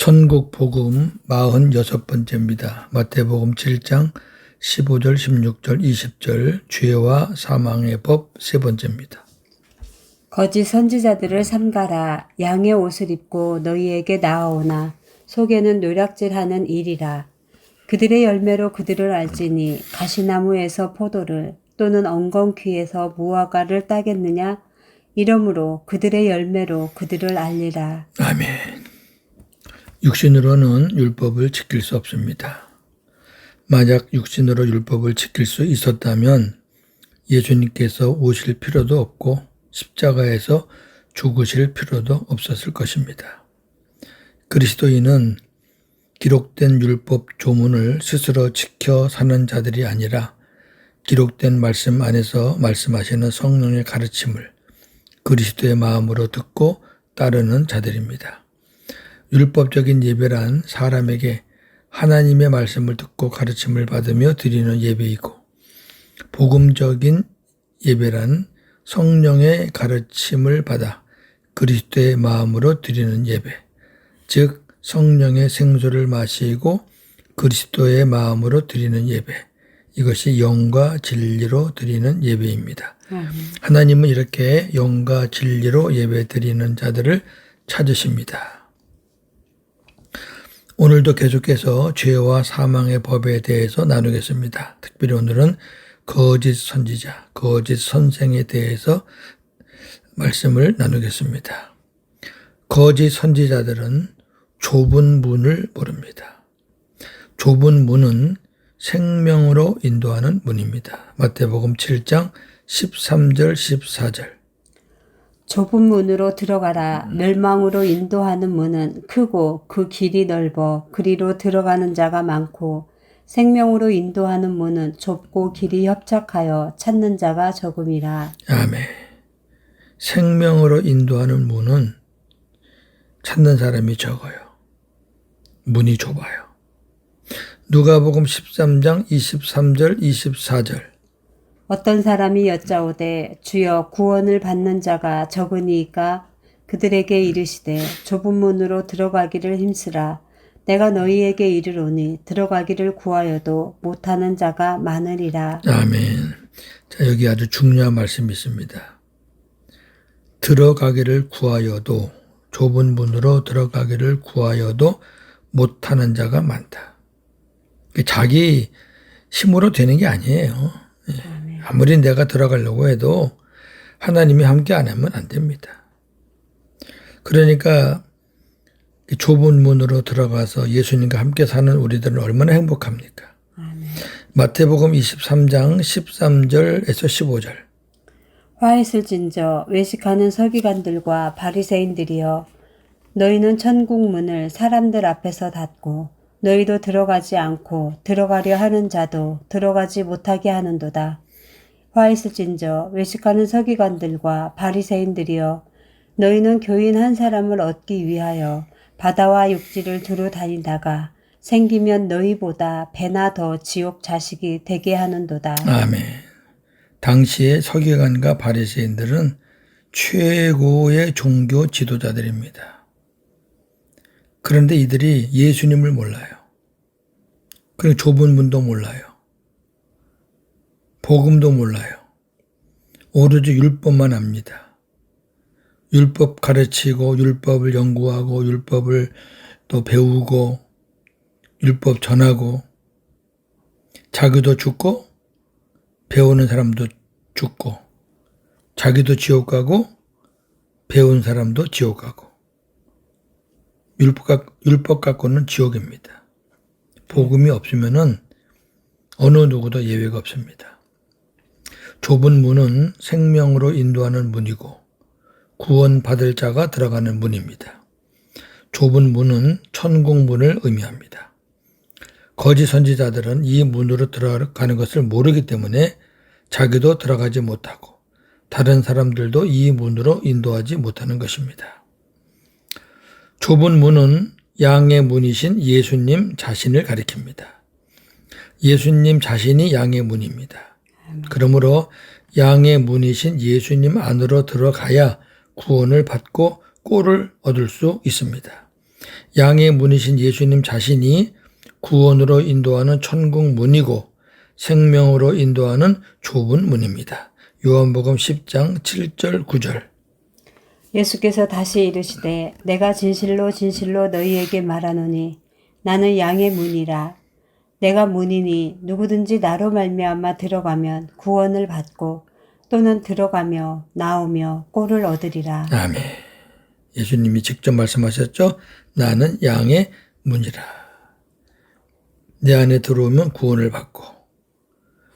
천국 복음 46번째입니다. 마태복음 7장 15절, 16절, 20절 죄와 사망의 법 세 번째입니다. 거짓 선지자들을 삼가라. 양의 옷을 입고 너희에게 나아오나 속에는 노략질하는 일이라. 그들의 열매로 그들을 알지니 가시나무에서 포도를 또는 엉겅퀴에서 무화과를 따겠느냐. 이러므로 그들의 열매로 그들을 알리라. 아멘. 육신으로는 율법을 지킬 수 없습니다. 만약 육신으로 율법을 지킬 수 있었다면 예수님께서 오실 필요도 없고 십자가에서 죽으실 필요도 없었을 것입니다. 그리스도인은 기록된 율법 조문을 스스로 지켜 사는 자들이 아니라 기록된 말씀 안에서 말씀하시는 성령의 가르침을 그리스도의 마음으로 듣고 따르는 자들입니다. 율법적인 예배란 사람에게 하나님의 말씀을 듣고 가르침을 받으며 드리는 예배이고, 복음적인 예배란 성령의 가르침을 받아 그리스도의 마음으로 드리는 예배, 즉 성령의 생수를 마시고 그리스도의 마음으로 드리는 예배, 이것이 영과 진리로 드리는 예배입니다. 하나님은 이렇게 영과 진리로 예배 드리는 자들을 찾으십니다. 오늘도 계속해서 죄와 사망의 법에 대해서 나누겠습니다. 특별히 오늘은 거짓 선지자, 거짓 선생에 대해서 말씀을 나누겠습니다. 거짓 선지자들은 좁은 문을 모릅니다. 좁은 문은 생명으로 인도하는 문입니다. 마태복음 7장 13절 14절. 좁은 문으로 들어가라. 멸망으로 인도하는 문은 크고 그 길이 넓어 그리로 들어가는 자가 많고, 생명으로 인도하는 문은 좁고 길이 협착하여 찾는 자가 적음이라. 아멘. 생명으로 인도하는 문은 찾는 사람이 적어요. 문이 좁아요. 누가복음 13장 23절 24절. 어떤 사람이 여짜오되 주여 구원을 받는 자가 적으니이까 그들에게 이르시되 좁은 문으로 들어가기를 힘쓰라. 내가 너희에게 이르노니 들어가기를 구하여도 못하는 자가 많으리라. 아멘. 자, 여기 아주 중요한 말씀이 있습니다. 들어가기를 구하여도, 좁은 문으로 들어가기를 구하여도 못하는 자가 많다. 자기 힘으로 되는 게 아니에요. 아무리 내가 들어가려고 해도 하나님이 함께 안 하면 안 됩니다. 그러니까 좁은 문으로 들어가서 예수님과 함께 사는 우리들은 얼마나 행복합니까? 마태복음 23장 13절에서 15절. 화 있을진저 외식하는 서기관들과 바리새인들이여, 너희는 천국 문을 사람들 앞에서 닫고 너희도 들어가지 않고 들어가려 하는 자도 들어가지 못하게 하는도다. 화 있을진저 외식하는 서기관들과 바리새인들이여, 너희는 교인 한 사람을 얻기 위하여 바다와 육지를 두루 다니다가 생기면 너희보다 배나 더 지옥 자식이 되게 하는도다. 아멘. 당시의 서기관과 바리새인들은 최고의 종교 지도자들입니다. 그런데 이들이 예수님을 몰라요. 그리고 좁은 문도 몰라요. 복음도 몰라요. 오로지 율법만 압니다. 율법 가르치고 율법을 연구하고 율법을 또 배우고 율법 전하고, 자기도 죽고 배우는 사람도 죽고, 자기도 지옥 가고 배운 사람도 지옥 가고, 율법 갖고는 지옥입니다. 복음이 없으면은 어느 누구도 예외가 없습니다. 좁은 문은 생명으로 인도하는 문이고 구원받을 자가 들어가는 문입니다. 좁은 문은 천국 문을 의미합니다. 거짓 선지자들은 이 문으로 들어가는 것을 모르기 때문에 자기도 들어가지 못하고 다른 사람들도 이 문으로 인도하지 못하는 것입니다. 좁은 문은 양의 문이신 예수님 자신을 가리킵니다. 예수님 자신이 양의 문입니다. 그러므로 양의 문이신 예수님 안으로 들어가야 구원을 받고 꼴을 얻을 수 있습니다. 양의 문이신 예수님 자신이 구원으로 인도하는 천국 문이고 생명으로 인도하는 좁은 문입니다. 요한복음 10장 7절 9절. 예수께서 다시 이르시되 내가 진실로 진실로 너희에게 말하노니 나는 양의 문이라. 내가 문이니 누구든지 나로 말미암아 들어가면 구원을 받고 또는 들어가며 나오며 꼴을 얻으리라. 아멘. 예수님이 직접 말씀하셨죠. 나는 양의 문이라. 내 안에 들어오면 구원을 받고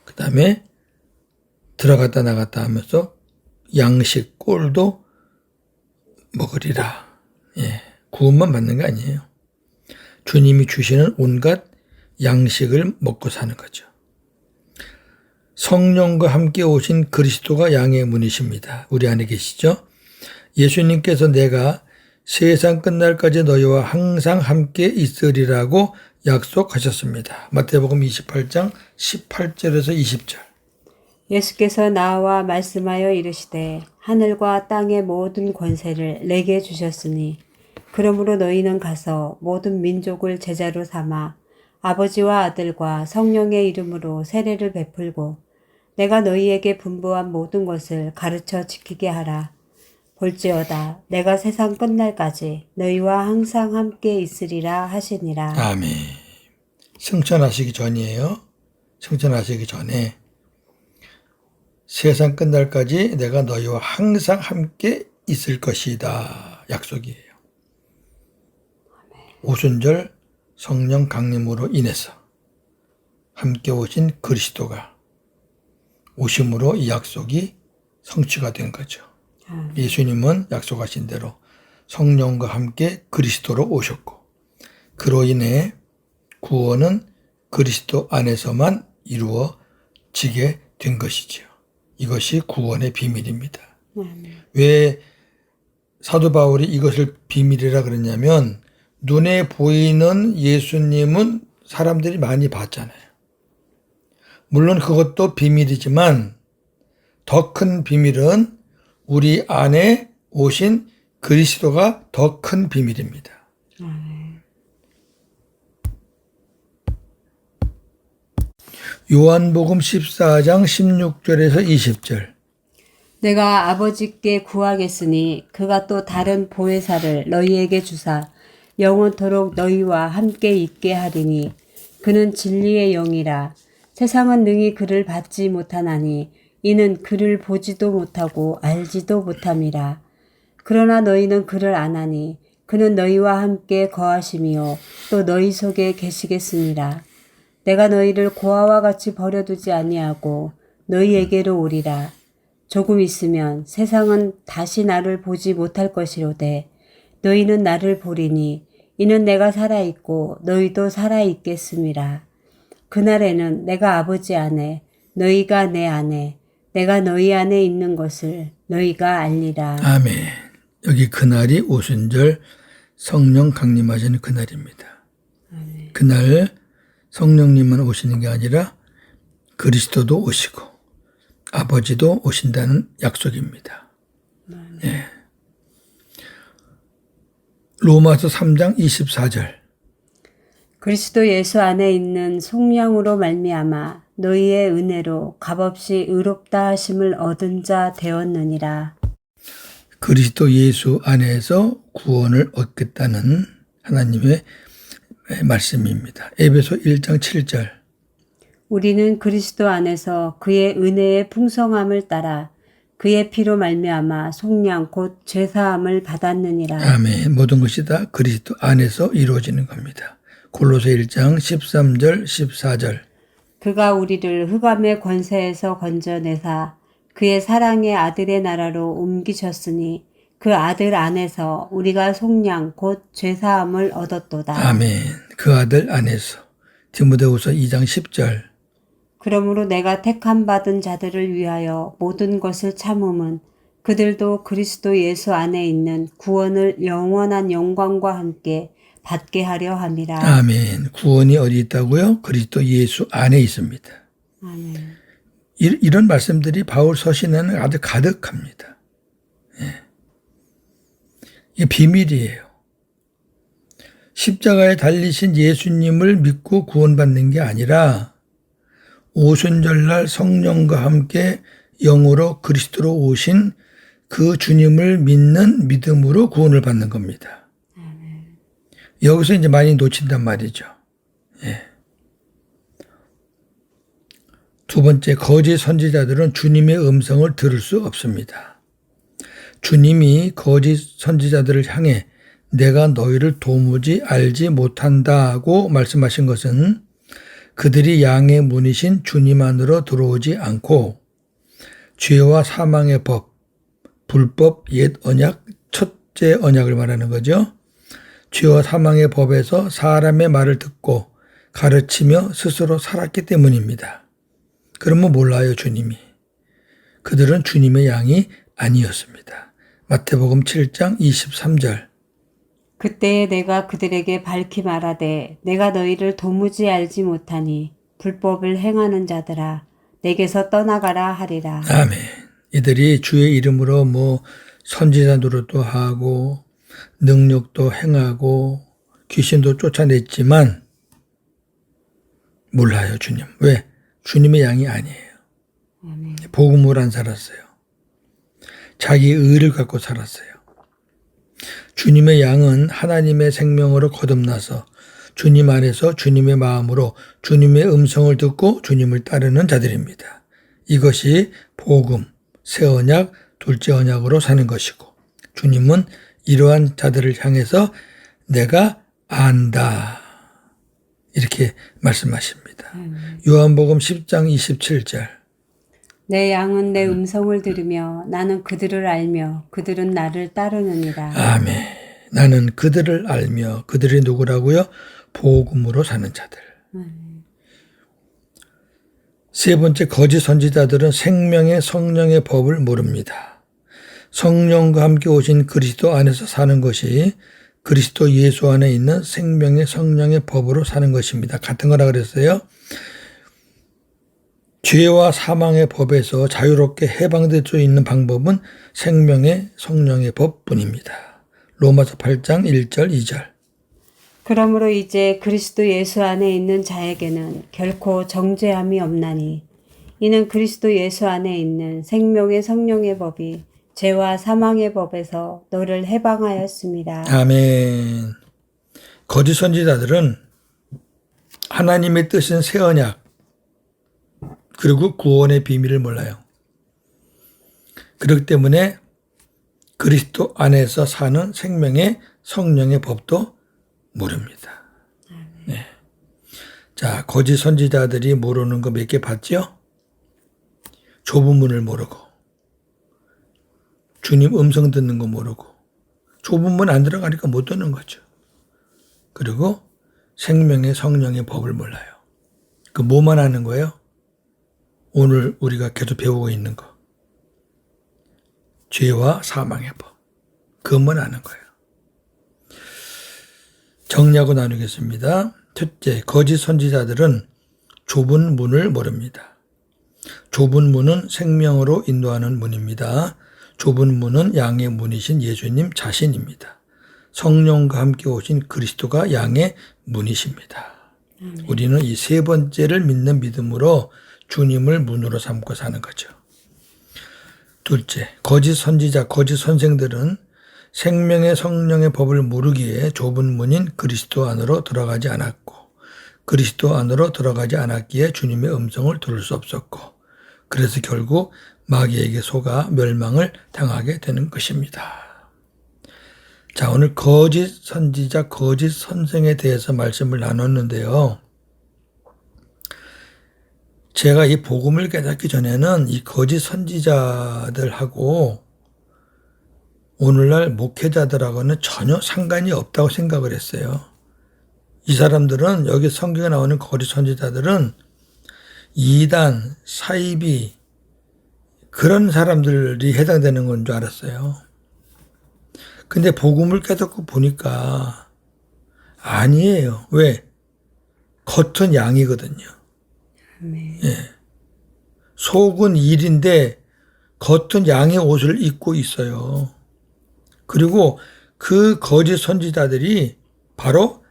그 다음에 들어갔다 나갔다 하면서 양식 꼴도 먹으리라. 예, 구원만 받는 게 아니에요. 주님이 주시는 온갖 양식을 먹고 사는 거죠. 성령과 함께 오신 그리스도가 양의 문이십니다. 우리 안에 계시죠? 예수님께서 내가 세상 끝날까지 너희와 항상 함께 있으리라고 약속하셨습니다. 마태복음 28장 18절에서 20절. 예수께서 나와 말씀하여 이르시되 하늘과 땅의 모든 권세를 내게 주셨으니 그러므로 너희는 가서 모든 민족을 제자로 삼아 아버지와 아들과 성령의 이름으로 세례를 베풀고 내가 너희에게 분부한 모든 것을 가르쳐 지키게 하라. 볼지어다 내가 세상 끝날까지 너희와 항상 함께 있으리라 하시니라. 아멘. 승천하시기 전이에요. 승천하시기 전에 세상 끝날까지 내가 너희와 항상 함께 있을 것이다. 약속이에요. 오순절 성령 강림으로 인해서 함께 오신 그리스도가 오심으로 이 약속이 성취가 된 거죠. 예수님은 약속하신 대로 성령과 함께 그리스도로 오셨고 그로 인해 구원은 그리스도 안에서만 이루어지게 된 것이지요. 이것이 구원의 비밀입니다. 왜 사도 바울이 이것을 비밀이라 그러냐면 눈에 보이는 예수님은 사람들이 많이 봤잖아요. 물론 그것도 비밀이지만 더 큰 비밀은 우리 안에 오신 그리스도가 더 큰 비밀입니다. 요한복음 14장 16절에서 20절. 내가 아버지께 구하겠으니 그가 또 다른 보혜사를 너희에게 주사 영원토록 너희와 함께 있게 하리니 그는 진리의 영이라. 세상은 능히 그를 받지 못하나니 이는 그를 보지도 못하고 알지도 못함이라. 그러나 너희는 그를 아나니 그는 너희와 함께 거하심이요 또 너희 속에 계시겠으니라. 내가 너희를 고아와 같이 버려두지 아니하고 너희에게로 오리라. 조금 있으면 세상은 다시 나를 보지 못할 것이로되 너희는 나를 보리니 이는 내가 살아있고 너희도 살아있겠음이라. 그날에는 내가 아버지 안에 너희가 내 안에 내가 너희 안에 있는 것을 너희가 알리라. 아멘. 여기 그날이 오순절 성령 강림하시는 그날입니다. 아멘. 그날 성령님만 오시는 게 아니라 그리스도도 오시고 아버지도 오신다는 약속입니다. 예. 로마서 3장 24절. 그리스도 예수 안에 있는 속량으로 말미암아 너희의 은혜로 값없이 의롭다 하심을 얻은 자 되었느니라. 그리스도 예수 안에서 구원을 얻겠다는 하나님의 말씀입니다. 에베소 1장 7절. 우리는 그리스도 안에서 그의 은혜의 풍성함을 따라 그의 피로 말미암아 속량 곧 죄사함을 받았느니라. 아멘. 모든 것이 다 그리스도 안에서 이루어지는 겁니다. 골로새 1장 13절 14절. 그가 우리를 흑암의 권세에서 건져내사 그의 사랑의 아들의 나라로 옮기셨으니 그 아들 안에서 우리가 속량 곧 죄사함을 얻었도다. 아멘. 그 아들 안에서. 디모데후서 2장 10절. 그러므로 내가 택함 받은 자들을 위하여 모든 것을 참음은 그들도 그리스도 예수 안에 있는 구원을 영원한 영광과 함께 받게 하려 함이라. 아멘. 구원이 어디 있다고요? 그리스도 예수 안에 있습니다. 아멘. 이런 말씀들이 바울 서신에는 아주 가득합니다. 예. 이게 비밀이에요. 십자가에 달리신 예수님을 믿고 구원받는 게 아니라 오순절날 성령과 함께 영으로 그리스도로 오신 그 주님을 믿는 믿음으로 구원을 받는 겁니다. 여기서 이제 많이 놓친단 말이죠. 예. 두 번째, 거짓 선지자들은 주님의 음성을 들을 수 없습니다. 주님이 거짓 선지자들을 향해 내가 너희를 도무지 알지 못한다고 말씀하신 것은 그들이 양의 문이신 주님 안으로 들어오지 않고 죄와 사망의 법, 불법, 옛 언약, 첫째 언약을 말하는 거죠. 죄와 사망의 법에서 사람의 말을 듣고 가르치며 스스로 살았기 때문입니다. 그러면 몰라요, 주님이. 그들은 주님의 양이 아니었습니다. 마태복음 7장 23절. 그때에 내가 그들에게 밝히 말하되 내가 너희를 도무지 알지 못하니 불법을 행하는 자들아 내게서 떠나가라 하리라. 아멘. 이들이 주의 이름으로 선지자 노릇도 하고 능력도 행하고 귀신도 쫓아냈지만 몰라요, 주님. 왜? 주님의 양이 아니에요. 복음을 안 살았어요. 자기 의를 갖고 살았어요. 주님의 양은 하나님의 생명으로 거듭나서 주님 안에서 주님의 마음으로 주님의 음성을 듣고 주님을 따르는 자들입니다. 이것이 복음, 새 언약, 둘째 언약으로 사는 것이고 주님은 이러한 자들을 향해서 내가 안다 이렇게 말씀하십니다. 요한복음 10장 27절. 내 양은 내 음성을 들으며 나는 그들을 알며 그들은 나를 따르느니라. 아멘. 나는 그들을 알며 그들이 누구라고요? 복음으로 사는 자들. 세 번째, 거짓 선지자들은 생명의 성령의 법을 모릅니다. 성령과 함께 오신 그리스도 안에서 사는 것이 그리스도 예수 안에 있는 생명의 성령의 법으로 사는 것입니다. 같은 거라 그랬어요. 죄와 사망의 법에서 자유롭게 해방될 수 있는 방법은 생명의 성령의 법뿐입니다. 로마서 8장 1절 2절. 그러므로 이제 그리스도 예수 안에 있는 자에게는 결코 정죄함이 없나니 이는 그리스도 예수 안에 있는 생명의 성령의 법이 죄와 사망의 법에서 너를 해방하였습니다. 아멘. 거짓 선지자들은 하나님의 뜻인 새 언약 그리고 구원의 비밀을 몰라요. 그렇기 때문에 그리스도 안에서 사는 생명의 성령의 법도 모릅니다. 네. 자, 거짓 선지자들이 모르는 거 몇 개 봤죠? 좁은 문을 모르고 주님 음성 듣는 거 모르고 좁은 문 안 들어가니까 못 듣는 거죠. 그리고 생명의 성령의 법을 몰라요. 그 뭐만 하는 거예요? 오늘 우리가 계속 배우고 있는 거. 죄와 사망의 법. 그것만 아는 거예요. 정리하고 나누겠습니다. 첫째, 거짓 선지자들은 좁은 문을 모릅니다. 좁은 문은 생명으로 인도하는 문입니다. 좁은 문은 양의 문이신 예수님 자신입니다. 성령과 함께 오신 그리스도가 양의 문이십니다. 우리는 이 세 번째를 믿는 믿음으로 주님을 문으로 삼고 사는 거죠. 둘째, 거짓 선지자, 거짓 선생들은 생명의 성령의 법을 모르기에 좁은 문인 그리스도 안으로 들어가지 않았고 그리스도 안으로 들어가지 않았기에 주님의 음성을 들을 수 없었고 그래서 결국 마귀에게 속아 멸망을 당하게 되는 것입니다. 자, 오늘 거짓 선지자, 거짓 선생에 대해서 말씀을 나눴는데요. 제가 이 복음을 깨닫기 전에는 이 거짓 선지자들하고 오늘날 목회자들하고는 전혀 상관이 없다고 생각을 했어요. 이 사람들은 여기 성경에 나오는 거짓 선지자들은 이단, 사이비 그런 사람들이 해당되는 건 줄 알았어요. 근데 복음을 깨닫고 보니까 아니에요. 왜? 겉은 양이거든요. 예. 속은 일인데 겉은 양의 옷을 입고 있어요. 그리고 그 거짓 선지자들이 바로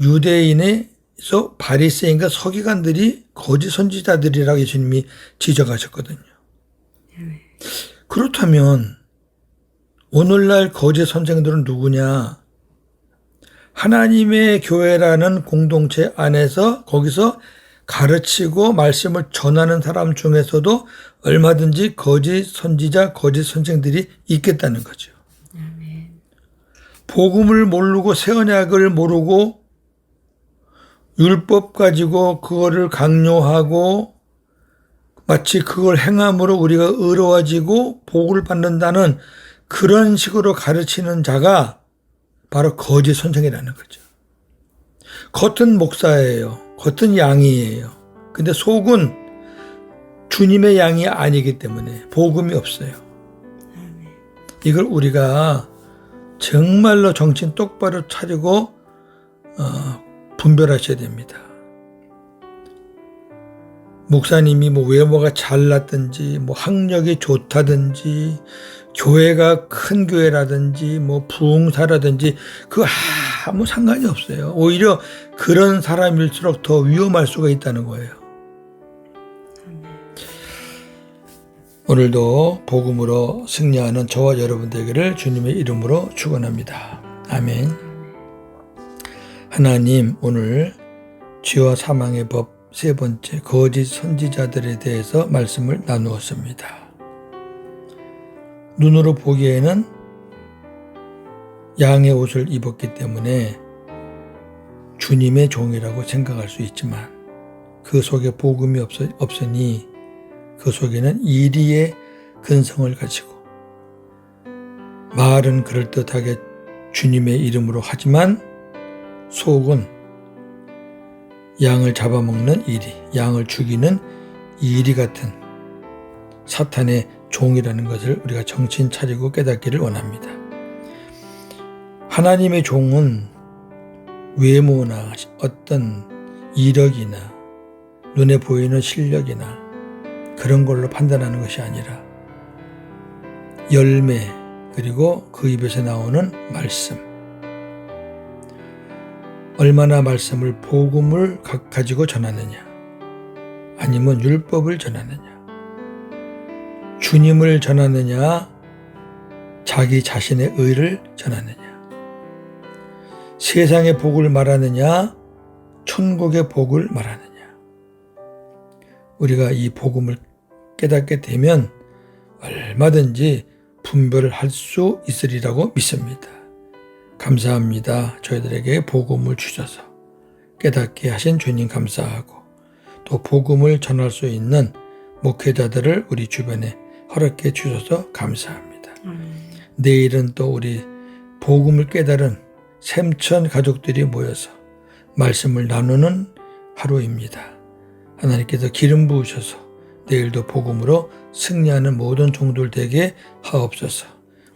유대인에서 바리새인과 서기관들이 거짓 선지자들이라고 예수님이 지적하셨거든요. 그렇다면 오늘날 거짓 선생들은 누구냐? 하나님의 교회라는 공동체 안에서 거기서 가르치고 말씀을 전하는 사람 중에서도 얼마든지 거짓 선지자, 거짓 선생들이 있겠다는 거죠. 복음을 모르고 새 언약을 모르고 율법 가지고 그거를 강요하고 마치 그걸 행함으로 우리가 의로워지고 복을 받는다는 그런 식으로 가르치는 자가 바로 거짓 선생이라는 거죠. 겉은 목사예요. 겉은 양이에요. 근데 속은 주님의 양이 아니기 때문에 복음이 없어요. 이걸 우리가 정말로 정신 똑바로 차리고 분별하셔야 됩니다. 목사님이 뭐 외모가 잘났든지 뭐 학력이 좋다든지 교회가 큰 교회라든지 뭐 부흥사라든지 그거 아무 상관이 없어요. 오히려 그런 사람일수록 더 위험할 수가 있다는 거예요. 오늘도 복음으로 승리하는 저와 여러분 되기를 주님의 이름으로 축원합니다. 아멘. 하나님, 오늘 죄와 사망의 법 세 번째, 거짓 선지자들에 대해서 말씀을 나누었습니다. 눈으로 보기에는 양의 옷을 입었기 때문에 주님의 종이라고 생각할 수 있지만 그 속에 복음이 없으니 그 속에는 이리의 근성을 가지고 말은 그럴듯하게 주님의 이름으로 하지만 속은 양을 잡아먹는 이리, 양을 죽이는 이리 같은 사탄의 종이라는 것을 우리가 정신 차리고 깨닫기를 원합니다. 하나님의 종은 외모나 어떤 이력이나 눈에 보이는 실력이나 그런 걸로 판단하는 것이 아니라 열매 그리고 그 입에서 나오는 말씀, 얼마나 말씀을 복음을 가지고 전하느냐 아니면 율법을 전하느냐 주님을 전하느냐 자기 자신의 의를 전하느냐 세상의 복을 말하느냐 천국의 복을 말하느냐 우리가 이 복음을 깨닫게 되면 얼마든지 분별을 할 수 있으리라고 믿습니다. 감사합니다. 저희들에게 복음을 주셔서 깨닫게 하신 주님 감사하고 또 복음을 전할 수 있는 목회자들을 우리 주변에 허락해 주셔서 감사합니다. 내일은 또 우리 복음을 깨달은 샘천 가족들이 모여서 말씀을 나누는 하루입니다. 하나님께서 기름 부으셔서 내일도 복음으로 승리하는 모든 종들 되게 하옵소서.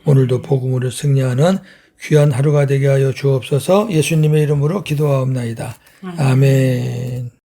오늘도 복음으로 승리하는 귀한 하루가 되게 하여 주옵소서. 예수님의 이름으로 기도하옵나이다. 아멘.